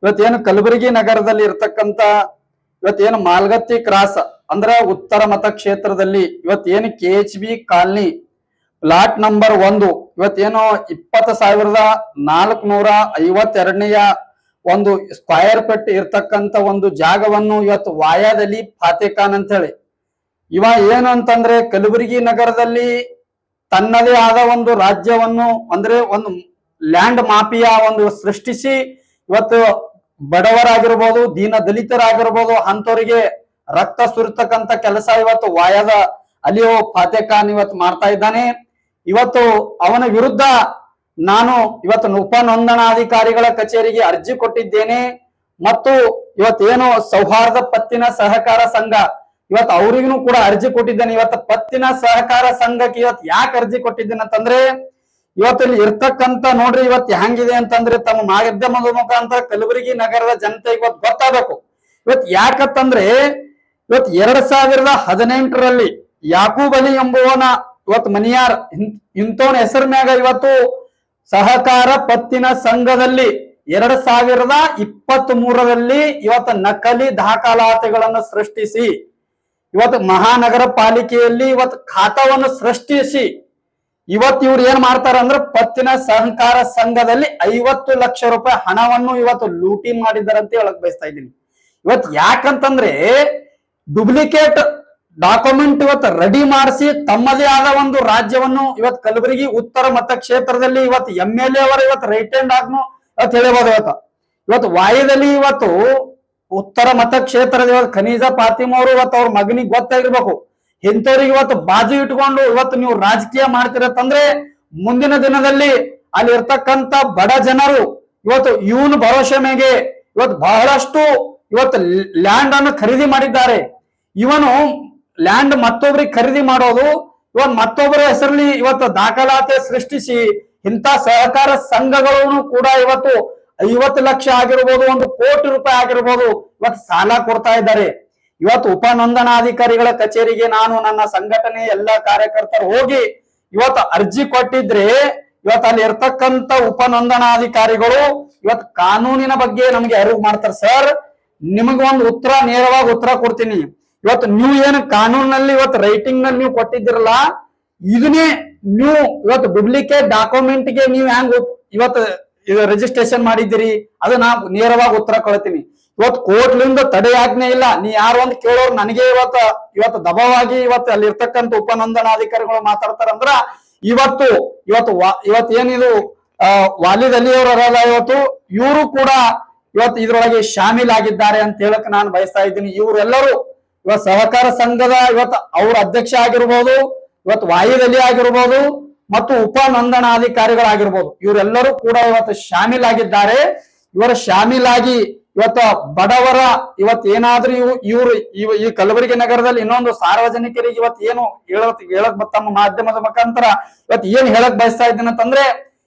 ಇವತ್ತೇನು ಕಲಬುರಗಿ ನಗರದಲ್ಲಿ ಇರ್ತಕ್ಕಂತ ಇವತ್ತೇನು ಮಾಲ್ಗತ್ತಿ ಕ್ರಾಸ್ ಅಂದ್ರ ಉತ್ತರ ಮತಕ್ಷೇತ್ರದಲ್ಲಿ ಇವತ್ತೇನು KHB ಕಾಲನಿ ಪ್ಲಾಟ್ ನಂಬರ್ 1 ಇವತ್ತೇನು 20,452ನೆಯ ಒಂದು ಸ್ಕ್ವಯರ್ ಫೀಟ್ ಇರ್ತಕ್ಕಂತ ಒಂದು ಜಾಗವನ್ನು ಇವತ್ತು ವಾಯಾದಲ್ಲಿ ಫಾತೆಖಾನ್ ಅಂತ ಹೇಳಿ ಇವ ಏನು ಅಂತಂದ್ರೆ ಕಲಬುರಗಿ ನಗರದಲ್ಲಿ ತನ್ನದೇ ಆದ ಒಂದು ರಾಜ್ಯವನ್ನು ಅಂದ್ರೆ ಒಂದು ಲ್ಯಾಂಡ್ ಮಾಫಿಯಾ ಒಂದು ಸೃಷ್ಟಿಸಿ ಇವತ್ತು ಬಡವರಾಗಿರ್ಬೋದು ದೀನ ದಲಿತರಾಗಿರ್ಬೋದು ಅಂತವರಿಗೆ ರಕ್ತ ಸುರಿತಕ್ಕಂತ ಕೆಲಸ ಇವತ್ತು ವಾಯದ ಅಲಿಯೋ ಫಾತೆಖಾನ್ ಇವತ್ತು ಮಾಡ್ತಾ ಇದ್ದಾನೆ. ಇವತ್ತು ಅವನ ವಿರುದ್ಧ ನಾನು ಇವತ್ತು ಉಪನೋಂದಣಾಧಿಕಾರಿಗಳ ಕಚೇರಿಗೆ ಅರ್ಜಿ ಕೊಟ್ಟಿದ್ದೇನೆ ಮತ್ತು ಇವತ್ತೇನು ಸೌಹಾರ್ದ ಪತ್ತಿನ ಸಹಕಾರ ಸಂಘ ಇವತ್ತು ಅವರಿಗೂ ಕೂಡ ಅರ್ಜಿ ಕೊಟ್ಟಿದ್ದೇನೆ. ಇವತ್ತು ಪತ್ತಿನ ಸಹಕಾರ ಸಂಘಕ್ಕೆ ಇವತ್ತು ಯಾಕೆ ಅರ್ಜಿ ಕೊಟ್ಟಿದ್ದೇನೆ ಅಂತಂದ್ರೆ ಇವತ್ತು ಇಲ್ಲಿ ಇರ್ತಕ್ಕಂತ ನೋಡ್ರಿ ಇವತ್ತು ಹೆಂಗಿದೆ ಅಂತಂದ್ರೆ ತಮ್ಮ ಮಾಧ್ಯಮದ ಮುಖಾಂತರ ಕಲಬುರಗಿ ನಗರದ ಜನತೆಗೆ ಇವತ್ತು ಗೊತ್ತಾಗಬೇಕು. ಇವತ್ತು ಯಾಕಂತಂದ್ರೆ ಇವತ್ತು 2018ರಲ್ಲಿ ಯಾಕೂಬ್ ಅಲಿ ಎಂಬುವನ ಇವತ್ತು ಮನಿಯಾರ್ ಇಂಥವನ ಹೆಸರು ಮ್ಯಾಗ ಇವತ್ತು ಸಹಕಾರ ಪತ್ತಿನ ಸಂಘದಲ್ಲಿ 2023ರಲ್ಲಿ ಇವತ್ತು ನಕಲಿ ದಾಖಲಾತಿಗಳನ್ನು ಸೃಷ್ಟಿಸಿ ಇವತ್ತು ಮಹಾನಗರ ಪಾಲಿಕೆಯಲ್ಲಿ ಇವತ್ತು ಖಾತಾವನ್ನು ಸೃಷ್ಟಿಸಿ ಇವತ್ತು ಇವ್ರು ಏನ್ ಮಾಡ್ತಾರ ಅಂದ್ರೆ ಪತ್ತಿನ ಸಹಕಾರ ಸಂಘದಲ್ಲಿ 50 ಲಕ್ಷ ರೂಪಾಯಿ ಹಣವನ್ನು ಇವತ್ತು ಲೂಟಿ ಮಾಡಿದ್ದಾರೆ ಅಂತ ಹೇಳಕ್ ಬಯಸ್ತಾ ಇದ್ದೀನಿ. ಇವತ್ತು ಯಾಕಂತಂದ್ರೆ ಡುಪ್ಲಿಕೇಟ್ ಡಾಕ್ಯುಮೆಂಟ್ ಇವತ್ತು ರೆಡಿ ಮಾಡಿಸಿ ತಮ್ಮದೇ ಆದ ಒಂದು ರಾಜ್ಯವನ್ನು ಇವತ್ತು ಕಲಬುರಗಿ ಉತ್ತರ ಮತಕ್ಷೇತ್ರದಲ್ಲಿ ಇವತ್ತು MLA ಅವರು ಇವತ್ತು ರೈಟ್ ಹ್ಯಾಂಡ್ ಆಗ್ನು ಅಂತ ಹೇಳ್ಬೋದು. ಇವತ್ತು ವಾಯದಲ್ಲಿ ಇವತ್ತು ಉತ್ತರ ಮತಕ್ಷೇತ್ರದ ಇವತ್ತು ಖನಿಜ ಫಾತಿಮಾ ಅವರು ಇವತ್ತು ಅವ್ರ ಮಗನಿಗೆ ಗೊತ್ತಾಗಿರ್ಬೇಕು. ಇಂಥವ್ರಿಗೆ ಇವತ್ತು ಬಾಜು ಇಟ್ಕೊಂಡು ಇವತ್ತು ನೀವು ರಾಜಕೀಯ ಮಾಡ್ತಿರತ್ತಂದ್ರೆ ಮುಂದಿನ ದಿನದಲ್ಲಿ ಅಲ್ಲಿ ಇರ್ತಕ್ಕಂತ ಬಡ ಜನರು ಇವತ್ತು ಇವನು ಭರೋಸೆ ಮೇಲೆ ಇವತ್ತು ಬಹಳಷ್ಟು ಇವತ್ತು ಲ್ಯಾಂಡ್ ಅನ್ನು ಖರೀದಿ ಮಾಡಿದ್ದಾರೆ. ಇವನು ಲ್ಯಾಂಡ್ ಮತ್ತೊಬ್ರಿಗೆ ಖರೀದಿ ಮಾಡೋದು ಇವತ್ತು ಮತ್ತೊಬ್ಬರ ಹೆಸರಲ್ಲಿ ಇವತ್ತು ದಾಖಲಾತಿ ಸೃಷ್ಟಿಸಿ ಇಂಥ ಸಹಕಾರ ಸಂಘಗಳನ್ನು ಕೂಡ ಇವತ್ತು 50 ಲಕ್ಷ ಆಗಿರ್ಬೋದು 1 ಕೋಟಿ ರೂಪಾಯಿ ಆಗಿರ್ಬೋದು ಇವತ್ತು ಸಾಲ ಕೊಡ್ತಾ ಇದ್ದಾರೆ. ಇವತ್ತು ಉಪನೋಂದಣಾಧಿಕಾರಿಗಳ ಕಚೇರಿಗೆ ನಾನು ನನ್ನ ಸಂಘಟನೆ ಎಲ್ಲ ಕಾರ್ಯಕರ್ತರು ಹೋಗಿ ಇವತ್ತು ಅರ್ಜಿ ಕೊಟ್ಟಿದ್ರೆ ಇವತ್ತು ಅಲ್ಲಿ ಇರ್ತಕ್ಕಂತ ಉಪನೋಂದಣಾಧಿಕಾರಿಗಳು ಇವತ್ತು ಕಾನೂನಿನ ಬಗ್ಗೆ ನಮ್ಗೆ ಅರಿವು ಮಾಡ್ತಾರೆ. ಸರ್ ನಿಮಗೆ ಒಂದು ಉತ್ತರ ನೇರವಾಗಿ ಉತ್ತರ ಕೊಡ್ತೀನಿ. ಇವತ್ತು ನೀವು ಏನು ಕಾನೂನಲ್ಲಿ ಇವತ್ತು ರೈಟಿಂಗ್ ನಲ್ಲಿ ನೀವು ಕೊಟ್ಟಿದ್ದೀರಲ್ಲ ಇದನ್ನೇ ನೀವು ಇವತ್ತು ಡುಪ್ಲಿಕೇಟ್ ಡಾಕ್ಯುಮೆಂಟ್ ಗೆ ನೀವು ಹೆಂಗ್ ಇವತ್ತು ರಿಜಿಸ್ಟ್ರೇಷನ್ ಮಾಡಿದ್ದೀರಿ ಅದು ನಾ ನೇರವಾಗಿ ಉತ್ತರ ಕೊಡ್ತೀನಿ. ಇವತ್ತು ಕೋರ್ಟ್ಲಿಂದ ತಡೆಯಾಜ್ಞೆ ಇಲ್ಲ. ನೀ ಯಾರು ಅಂತ ಕೇಳೋರು ನನಗೆ ಇವತ್ತು ದಬವಾಗಿ ಇವತ್ತು ಅಲ್ಲಿ ಇರ್ತಕ್ಕಂಥ ಉಪನೋಂದಣಾಧಿಕಾರಿಗಳು ಮಾತಾಡ್ತಾರಂದ್ರ ಇವತ್ತು ಏನಿದು ವಾಲಿದ್ ಅಲಿ ಅವರಲ್ಲ ಇವತ್ತು ಇವರು ಕೂಡ ಇವತ್ತು ಇದ್ರೊಳಗೆ ಶಾಮೀಲಾಗಿದ್ದಾರೆ ಅಂತ ಹೇಳಕ್ ನಾನು ಬಯಸ್ತಾ ಇದ್ದೀನಿ. ಇವರೆಲ್ಲರೂ ಇವತ್ತು ಸಹಕಾರ ಸಂಘದ ಇವತ್ತು ಅವ್ರ ಅಧ್ಯಕ್ಷ ಆಗಿರ್ಬೋದು ಇವತ್ತು ವಾಲಿದ್ ಅಲಿ ಆಗಿರ್ಬೋದು ಮತ್ತು ಉಪನೋಂದಣಾಧಿಕಾರಿಗಳಾಗಿರ್ಬೋದು ಇವರೆಲ್ಲರೂ ಕೂಡ ಇವತ್ತು ಶಾಮೀಲಾಗಿದ್ದಾರೆ. ಇವರ ಶಾಮೀಲಾಗಿ ಇವತ್ತು ಬಡವರ ಇವತ್ತು ಏನಾದ್ರೂ ಇವರು ಈ ಕಲಬುರಗಿ ನಗರದಲ್ಲಿ ಇನ್ನೊಂದು ಸಾರ್ವಜನಿಕರಿಗೆ ಇವತ್ತು ಏನು ಹೇಳಕ್ ತಮ್ಮ ಮಾಧ್ಯಮದ ಮುಖಾಂತರ ಇವತ್ತು ಏನ್ ಹೇಳಕ್ ಬಯಸ್ತಾ ಇದ್ದೀನಿ ಅಂತಂದ್ರೆ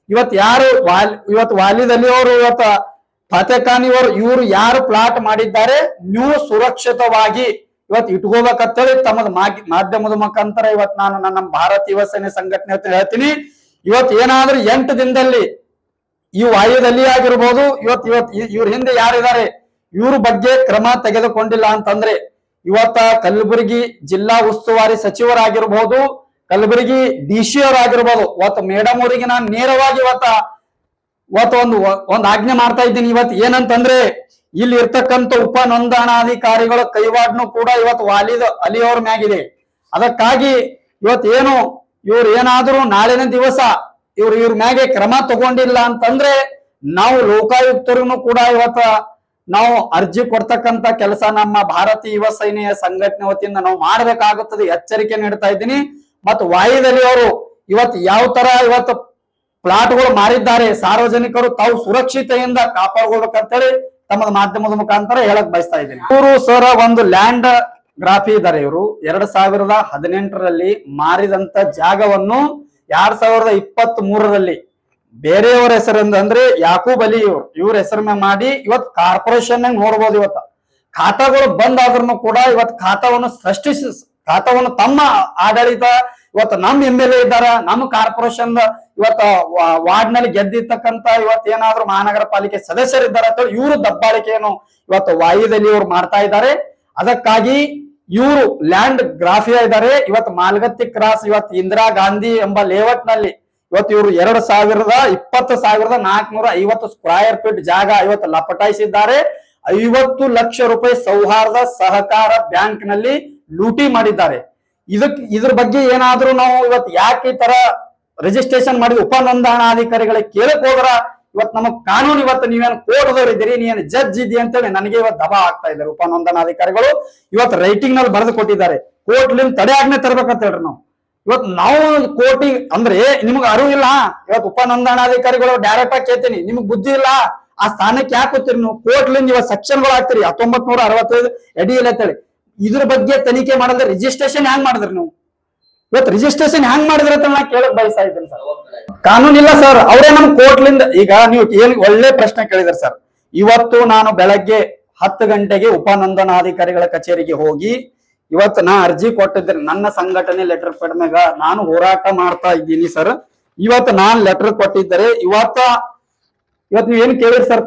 ಇವತ್ತು ಯಾರು ಇವತ್ತು ವಾಲಿದ್ ಅಲಿ ಅವರು ಇವತ್ತು ಫಾತೆಖಾನ್ ಇವರು ಯಾರು ಪ್ಲಾಟ್ ಮಾಡಿದ್ದಾರೆ ನೀವು ಸುರಕ್ಷಿತವಾಗಿ ಇವತ್ತು ಇಟ್ಕೋಬೇಕಂತೇಳಿ ತಮ್ಮದ ಮಾಧ್ಯಮದ ಮುಖಾಂತರ ಇವತ್ತು ನಾನು ನನ್ನ ಭಾರತ ಯುವ ಸೇನೆ ಸಂಘಟನೆ ಅಂತ ಹೇಳ್ತೀನಿ. ಇವತ್ತು ಏನಾದ್ರೂ 8 ದಿನದಲ್ಲಿ ಈ ವಾಲಿದ್ ಅಲಿ ಆಗಿರ್ಬೋದು ಇವ್ರ ಹಿಂದೆ ಯಾರಿದ್ದಾರೆ ಇವ್ರ ಬಗ್ಗೆ ಕ್ರಮ ತೆಗೆದುಕೊಂಡಿಲ್ಲ ಅಂತಂದ್ರೆ ಇವತ್ತ ಕಲಬುರಗಿ ಜಿಲ್ಲಾ ಉಸ್ತುವಾರಿ ಸಚಿವರಾಗಿರ್ಬೋದು ಕಲಬುರಗಿ DC ಅವರಾಗಿರ್ಬೋದು ಇವತ್ತು ಮೇಡಮ್ ಅವರಿಗೆ ನಾನು ನೇರವಾಗಿ ಇವತ್ತು ಒಂದು ಆಜ್ಞೆ ಮಾಡ್ತಾ ಇದ್ದೀನಿ. ಇವತ್ತು ಏನಂತಂದ್ರೆ ಇಲ್ಲಿ ಇರ್ತಕ್ಕಂಥ ಉಪನೋಂದಣಾಧಿಕಾರಿಗಳ ಕೈವಾಡ್ನು ಕೂಡ ಇವತ್ತು ವಾಲಿದ್ ಅಲಿ ಅವ್ರ ಮ್ಯಾಗಿದೆ. ಅದಕ್ಕಾಗಿ ಇವತ್ತು ಏನು ಇವ್ರು ಏನಾದ್ರೂ ನಾಳಿನ ದಿವಸ ಇವ್ರ ಮ್ಯಾಗೆ ಕ್ರಮ ತಗೊಂಡಿಲ್ಲ ಅಂತಂದ್ರೆ ನಾವು ಲೋಕಾಯುಕ್ತರಿಗೂ ಕೂಡ ಇವತ್ತ ನಾವು ಅರ್ಜಿ ಕೊಡ್ತಕ್ಕಂತ ಕೆಲಸ ನಮ್ಮ ಭಾರತೀಯ ಯುವ ಸೇನೆಯ ಸಂಘಟನೆ ವತಿಯಿಂದ ನಾವು ಮಾಡ್ಬೇಕಾಗುತ್ತದೆ ಎಚ್ಚರಿಕೆ ನೀಡ್ತಾ ಇದ್ದೀನಿ. ಮತ್ತು ವಾಲಿದ್ ಅಲಿ ಅವರು ಇವತ್ತು ಯಾವ ತರ ಇವತ್ತು ಪ್ಲಾಟ್ಗಳು ಮಾರಿದ್ದಾರೆ ಸಾರ್ವಜನಿಕರು ತಾವು ಸುರಕ್ಷತೆಯಿಂದ ಕಾಪಾಡ್ಕೊಳ್ಬೇಕಂತೇಳಿ ತಮ್ಮ ಮಾಧ್ಯಮದ ಮುಖಾಂತರ ಹೇಳಕ್ ಬಯಸ್ತಾ ಇದ್ದೀನಿ. ಇವರು ಸರ್ ಒಂದು ಲ್ಯಾಂಡ್ ಗ್ರಾಫಿ ಇದ್ದಾರೆ. ಇವರು 2018ರಲ್ಲಿ ಮಾರಿದಂತ ಜಾಗವನ್ನು 2023ರಲ್ಲಿ ಬೇರೆಯವರ ಹೆಸರಿಂದ ಅಂದ್ರೆ ಯಾಕೂಬ್ ಅಲಿ ಇವ್ರ ಹೆಸರ ಮಾಡಿ ಇವತ್ತು ಕಾರ್ಪೊರೇಷನ್ ನೋಡ್ಬೋದು. ಇವತ್ತು ಖಾತಾಗಳು ಬಂದ್ ಆದ್ರೂ ಕೂಡ ಇವತ್ತು ಖಾತಾವನ್ನು ತಮ್ಮ ಆಡಳಿತ ಇವತ್ತು ನಮ್ಮ MLA ಇದ್ದಾರ, ನಮ್ಮ ಕಾರ್ಪೊರೇಷನ್ ಇವತ್ತ ವಾರ್ಡ್ ನಲ್ಲಿ ಗೆದ್ದಿರ್ತಕ್ಕಂತ ಏನಾದ್ರು ಮಹಾನಗರ ಪಾಲಿಕೆ ಸದಸ್ಯರಿದ್ದಾರೆ ಅಂತ ಹೇಳಿ ಇವರು ದಬ್ಬಾಳಿಕೆಯನ್ನು ಇವತ್ತು ವಾಯುದಲ್ಲಿ ಇವರು ಮಾಡ್ತಾ ಇದ್ದಾರೆ. ಅದಕ್ಕಾಗಿ ಇವರು ಲ್ಯಾಂಡ್ ಗ್ರಾಫಿಯಾ ಇದ್ದಾರೆ. ಇವತ್ತು ಮಾಲ್ಗತ್ತಿ ಕ್ರಾಸ್ ಇವತ್ತು ಇಂದಿರಾ ಗಾಂಧಿ ಎಂಬ ಲೇಔಟ್ ನಲ್ಲಿ ಇವತ್ತು ಇವರು 20,450 ಸ್ಕ್ವೇರ್ ಫೀಟ್ ಜಾಗ ಇವತ್ತು ಲಪಟಾಯಿಸಿದ್ದಾರೆ. 50 ಲಕ್ಷ ರೂಪಾಯಿ ಸೌಹಾರ್ದ ಸಹಕಾರ ಬ್ಯಾಂಕ್ ನಲ್ಲಿ ಲೂಟಿ ಮಾಡಿದ್ದಾರೆ. ಇದ್ರ ಬಗ್ಗೆ ಏನಾದ್ರೂ ನಾವು ಇವತ್ತು ಯಾಕೆ ಈ ತರ ರಿಜಿಸ್ಟ್ರೇಷನ್ ಮಾಡಿದ ಉಪನೋಂದಣಾಧಿಕಾರಿಗಳಿಗೆ ಕೇಳಕ್ ಹೋದ್ರ ಇವತ್ತು ನಮಗ್ ಕಾನೂನು ಇವತ್ತು ನೀವೇನು ಕೋರ್ಟ್ದವ್ರು ಇದ್ದೀರಿ, ನೀವೇನು ಜಡ್ಜ್ ಇದ್ದೀ ಅಂತೇಳಿ ನನಗೆ ಇವತ್ತು ದಬಾ ಆಗ್ತಾ ಇದ್ದಾರೆ. ಉಪನೋಂದಣಾಧಿಕಾರಿಗಳು ಇವತ್ತು ರೈಟಿಂಗ್ ನಲ್ಲಿ ಬರೆದು ಕೊಟ್ಟಿದ್ದಾರೆ, ಕೋರ್ಟ್ಲಿಂದ ತಡೆ ಆಜ್ಞೆ ತರಬೇಕಂತ ಹೇಳ್ರಿ. ನಾವು ಕೋರ್ಟಿಗೆ ಅಂದ್ರೆ ನಿಮ್ಗೆ ಅರಿವು ಇಲ್ಲ. ಇವತ್ತು ಉಪನೋಂದಣಾಧಿಕಾರಿಗಳು ಡೈರೆಕ್ಟ್ ಆಗಿ ಕೇಳ್ತೀನಿ, ನಿಮ್ಗ್ ಬುದ್ಧಿ ಇಲ್ಲ, ಆ ಸ್ಥಾನಕ್ಕೆ ಯಾಕೆ ಕೂತೀರಿ ನೀವು? ಕೋರ್ಟ್ಲಿಂದ ಇವತ್ತು ಸೆಕ್ಷನ್ಗಳು ಹಾಕ್ತಿರಿ 1965 ಅಡಿಯಲ್ಲಿ ಅಂತೇಳಿ. ಇದ್ರ ಬಗ್ಗೆ ತನಿಖೆ ಮಾಡಿದ್ರೆ ರಿಜಿಸ್ಟ್ರೇಷನ್ ಹ್ಯಾಂಗ್ ಮಾಡಿದ್ರಿ ನೀವು? ಇವತ್ತು ರಿಜಿಸ್ಟ್ರೇಷನ್ ಹ್ಯಾಂಗ್ ಮಾಡಿದ್ರೆ ಅಂತ ನಾ ಕೇಳಕ್ ಬಯಸ್ತಾ ಇದ್ದೀನಿ ಸರ್. ಕಾನೂನಿಲ್ಲ ಸರ್, ಅವರೇ ನಮ್ ಕೋರ್ಟ್ಲಿಂದ. ಈಗ ನೀವು ಏನ್ ಒಳ್ಳೆ ಪ್ರಶ್ನೆ ಕೇಳಿದ್ರಿ ಸರ್. ಇವತ್ತು ನಾನು ಬೆಳಗ್ಗೆ 10 ಗಂಟೆಗೆ ಉಪನೋಂದಣಾಧಿಕಾರಿಗಳ ಕಚೇರಿಗೆ ಹೋಗಿ ಇವತ್ತು ನಾ ಅರ್ಜಿ ಕೊಟ್ಟಿದ್ದೆ. ನನ್ನ ಸಂಘಟನೆ ಲೆಟರ್ ಪೆಡ್ ಮ್ಯಾಗ ನಾನು ಹೋರಾಟ ಮಾಡ್ತಾ ಇದ್ದೀನಿ ಸರ್. ಇವತ್ತು ನಾನ್ ಲೆಟರ್ ಕೊಟ್ಟಿದ್ದರೆ ಇವತ್ತು ನೀವ್ ಏನ್ ಕೇಳಿರಿ ಸರ್,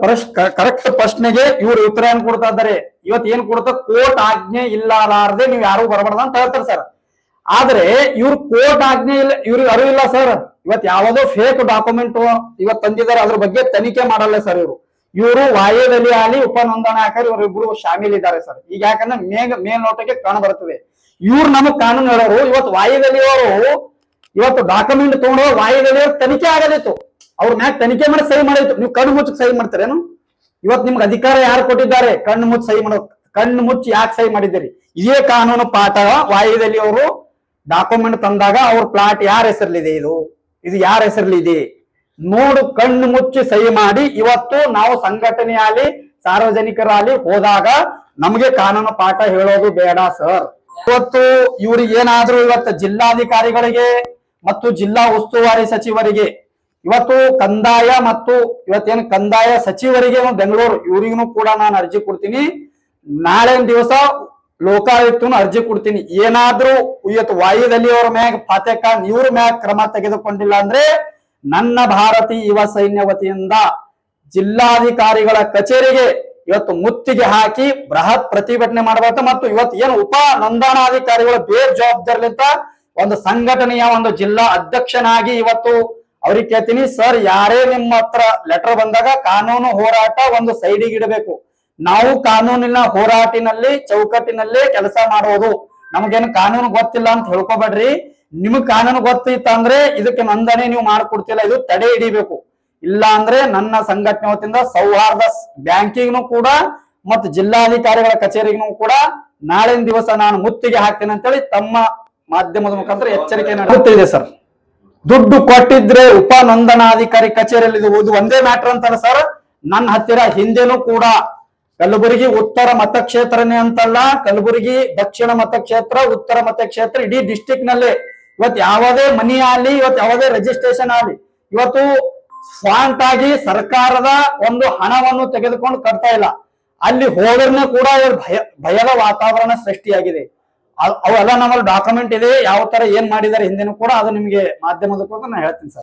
ಕರೆಕ್ಟ್ ಪ್ರಶ್ನೆಗೆ ಇವ್ರು ಉತ್ತರ ಏನ್ ಕೊಡ್ತಾ ಇದ್ದಾರೆ. ಇವತ್ತು ಏನ್ ಕೊಡ್ತಾ, ಕೋರ್ಟ್ ಆಜ್ಞೆ ಇಲ್ಲಾರ್ದೆ ನೀವು ಯಾರು ಬರಬಾರ್ದ ಅಂತ ಹೇಳ್ತಾರೆ ಸರ್. ಆದ್ರೆ ಇವ್ರು ಕೋರ್ಟ್ ಆಜ್ಞೆ ಇಲ್ಲ, ಇವ್ರಿಗೆ ಅರಿವಿಲ್ಲ ಸರ್. ಇವತ್ತು ಯಾವುದೋ ಫೇಕ್ ಡಾಕ್ಯುಮೆಂಟ್ ಇವತ್ತು ತಂದಿದ್ದಾರೆ, ಅದ್ರ ಬಗ್ಗೆ ತನಿಖೆ ಮಾಡಲ್ಲ ಸರ್. ಇವರು ವಾಯುದಲ್ಲಿ ಆಗಲಿ ಉಪನೋಂದಣಾಧಿಕಾರಿ ಇವರಿಬ್ರು ಶಾಮೀಲ್ ಇದ್ದಾರೆ ಸರ್. ಈಗ ಯಾಕಂದ್ರೆ ಮೇಲ್ನೋಟಕ್ಕೆ ಕಾಣ ಬರ್ತದೆ ಇವ್ರು ನಮಗ್ ಕಾನೂನು ಹೇಳೋರು. ಇವತ್ತು ವಾಯುದಲ್ಲಿ ಅವರು ಇವತ್ತು ಡಾಕ್ಯುಮೆಂಟ್ ತಗೊಂಡು ವಾಯುದಲ್ಲಿ ತನಿಖೆ ಆಗಲಿತ್ತು, ಅವ್ರ ಮ್ಯಾಗ ತನಿಖೆ ಮಾಡಿ ಸಹಿ ಮಾಡಿತ್ತು. ನೀವು ಕಣ್ಣು ಮುಚ್ಚಿ ಸಹಿ ಮಾಡ್ತಾರೇನು? ಇವತ್ತು ನಿಮ್ಗೆ ಅಧಿಕಾರ ಯಾರು ಕೊಟ್ಟಿದ್ದಾರೆ ಕಣ್ಣು ಮುಚ್ಚಿ ಸಹಿ ಮಾಡೋ? ಕಣ್ಣು ಮುಚ್ಚಿ ಯಾಕೆ ಸಹಿ ಮಾಡಿದ್ದೀರಿ? ಇದೇ ಕಾನೂನು ಪಾಠ. ವಾಯುದಲ್ಲಿ ಅವರು ಡಾಕ್ಯುಮೆಂಟ್ ತಂದಾಗ ಅವ್ರ ಪ್ಲಾಟ್ ಯಾರ ಹೆಸರಲ್ಲಿದೆ, ಇದು ಯಾರ ಹೆಸರಲ್ಲಿದೆ ನೋಡು, ಕಣ್ಣು ಮುಚ್ಚಿ ಸಹಿ ಮಾಡಿ. ಇವತ್ತು ನಾವು ಸಂಘಟನೆಯಾಗಲಿ ಸಾರ್ವಜನಿಕರಾಗಲಿ ಹೋದಾಗ ನಮಗೆ ಕಾನೂನು ಪಾಠ ಹೇಳೋದು ಬೇಡ ಸರ್. ಇವತ್ತು ಇವ್ರಿಗೆ ಏನಾದ್ರೂ ಇವತ್ತು ಜಿಲ್ಲಾಧಿಕಾರಿಗಳಿಗೆ ಮತ್ತು ಜಿಲ್ಲಾ ಉಸ್ತುವಾರಿ ಸಚಿವರಿಗೆ, ಇವತ್ತು ಕಂದಾಯ ಮತ್ತು ಇವತ್ತೇನು ಕಂದಾಯ ಸಚಿವರಿಗೆ ಬೆಂಗಳೂರು ಇವರಿಗೂ ಕೂಡ ನಾನು ಅರ್ಜಿ ಕೊಡ್ತೀನಿ. ನಾಳೆ ದಿವಸ ಲೋಕಾಯುಕ್ತನು ಅರ್ಜಿ ಕೊಡ್ತೀನಿ. ಏನಾದ್ರೂ ಇವತ್ತು ವಾಯುದಲ್ಲಿ ಅವ್ರ ಮ್ಯಾಗ ಫಾತೆಖಾನ್ ಇವ್ರ ಮ್ಯಾಗ ಕ್ರಮ ತೆಗೆದುಕೊಂಡಿಲ್ಲ ಅಂದ್ರೆ ನನ್ನ ಭಾರತೀಯ ಯುವ ಸೈನ್ಯ ವತಿಯಿಂದ ಜಿಲ್ಲಾಧಿಕಾರಿಗಳ ಕಚೇರಿಗೆ ಇವತ್ತು ಮುತ್ತಿಗೆ ಹಾಕಿ ಬೃಹತ್ ಪ್ರತಿಭಟನೆ ಮಾಡಬೇಕು. ಮತ್ತು ಇವತ್ತು ಏನು ಉಪ ನೋಂದಣಾಧಿಕಾರಿಗಳ ಬೇಜವಾಬ್ದಾರಿಲಿಂದ ಒಂದು ಸಂಘಟನೆಯ ಒಂದು ಜಿಲ್ಲಾ ಅಧ್ಯಕ್ಷನಾಗಿ ಇವತ್ತು ಅವ್ರಿಗೆ ಕೇಳ್ತೀನಿ ಸರ್, ಯಾರೇ ನಿಮ್ಮ ಹತ್ರ ಲೆಟರ್ ಬಂದಾಗ ಕಾನೂನು ಹೋರಾಟ ಒಂದು ಸೈಡಿಗೆ ಇಡಬೇಕು. ನಾವು ಕಾನೂನಿನ ಹೋರಾಟಿನಲ್ಲಿ ಚೌಕಟ್ಟಿನಲ್ಲೇ ಕೆಲಸ ಮಾಡೋದು. ನಮಗೇನು ಕಾನೂನು ಗೊತ್ತಿಲ್ಲ ಅಂತ ಹೇಳ್ಕೊಬೇಡ್ರಿ. ನಿಮಗ್ ಕಾನೂನು ಗೊತ್ತಿತ್ತಂದ್ರೆ ಇದಕ್ಕೆ ನೋಂದಣಿ ನೀವು ಮಾಡ್ಕೊಡ್ತಿಲ್ಲ, ಇದು ತಡೆ ಹಿಡಿಬೇಕು. ಇಲ್ಲ ಅಂದ್ರೆ ನನ್ನ ಸಂಘಟನೆ ವತಿಯಿಂದ ಸೌಹಾರ್ದ ಬ್ಯಾಂಕಿಗೂ ಕೂಡ ಮತ್ತು ಜಿಲ್ಲಾಧಿಕಾರಿಗಳ ಕಚೇರಿಗೂ ಕೂಡ ನಾಳಿನ ದಿವಸ ನಾನು ಮುತ್ತಿಗೆ ಹಾಕ್ತೇನೆ ಅಂತೇಳಿ ತಮ್ಮ ಮಾಧ್ಯಮದ ಮುಖಾಂತರ ಎಚ್ಚರಿಕೆ ನೀಡುತ್ತಿದೆ ಸರ್. ದುಡ್ಡು ಕೊಟ್ಟಿದ್ರೆ ಉಪ ನೋಂದಣಾಧಿಕಾರಿ ಕಚೇರಿಯಲ್ಲಿ ಇದು ಒಂದೇ ಮ್ಯಾಟರ್ ಅಂತಲ್ಲ ಸರ್. ನನ್ನ ಹತ್ತಿರ ಹಿಂದೆನೂ ಕೂಡ ಕಲಬುರಗಿ ಉತ್ತರ ಮತಕ್ಷೇತ್ರನೇ ಅಂತಲ್ಲ, ಕಲಬುರಗಿ ದಕ್ಷಿಣ ಮತಕ್ಷೇತ್ರ, ಉತ್ತರ ಮತಕ್ಷೇತ್ರ, ಇಡೀ ಡಿಸ್ಟಿಕ್ ನಲ್ಲಿ ಇವತ್ತು ಯಾವುದೇ ಮನಿ ಆಗಲಿ, ಇವತ್ತು ಯಾವುದೇ ರಿಜಿಸ್ಟ್ರೇಷನ್ ಆಗಲಿ, ಇವತ್ತು ಸ್ವಾಂಟ್ ಆಗಿ ಸರ್ಕಾರದ ಒಂದು ಹಣವನ್ನು ತೆಗೆದುಕೊಂಡು ಕಟ್ತಾ ಇಲ್ಲ. ಅಲ್ಲಿ ಹೋದ್ರನೇ ಕೂಡ ಭಯದ ವಾತಾವರಣ ಸೃಷ್ಟಿಯಾಗಿದೆ. ಅವೆಲ್ಲ ನಮ್ಮಲ್ಲಿ ಡಾಕ್ಯುಮೆಂಟ್ ಇದೆ, ಯಾವ ತರ ಏನ್ ಮಾಡಿದ್ದಾರೆ ಹಿಂದೆನೂ ಕೂಡ. ಅದು ನಿಮ್ಗೆ ಮಾಧ್ಯಮದ ನಾನು ಹೇಳ್ತೀನಿ ಸರ್.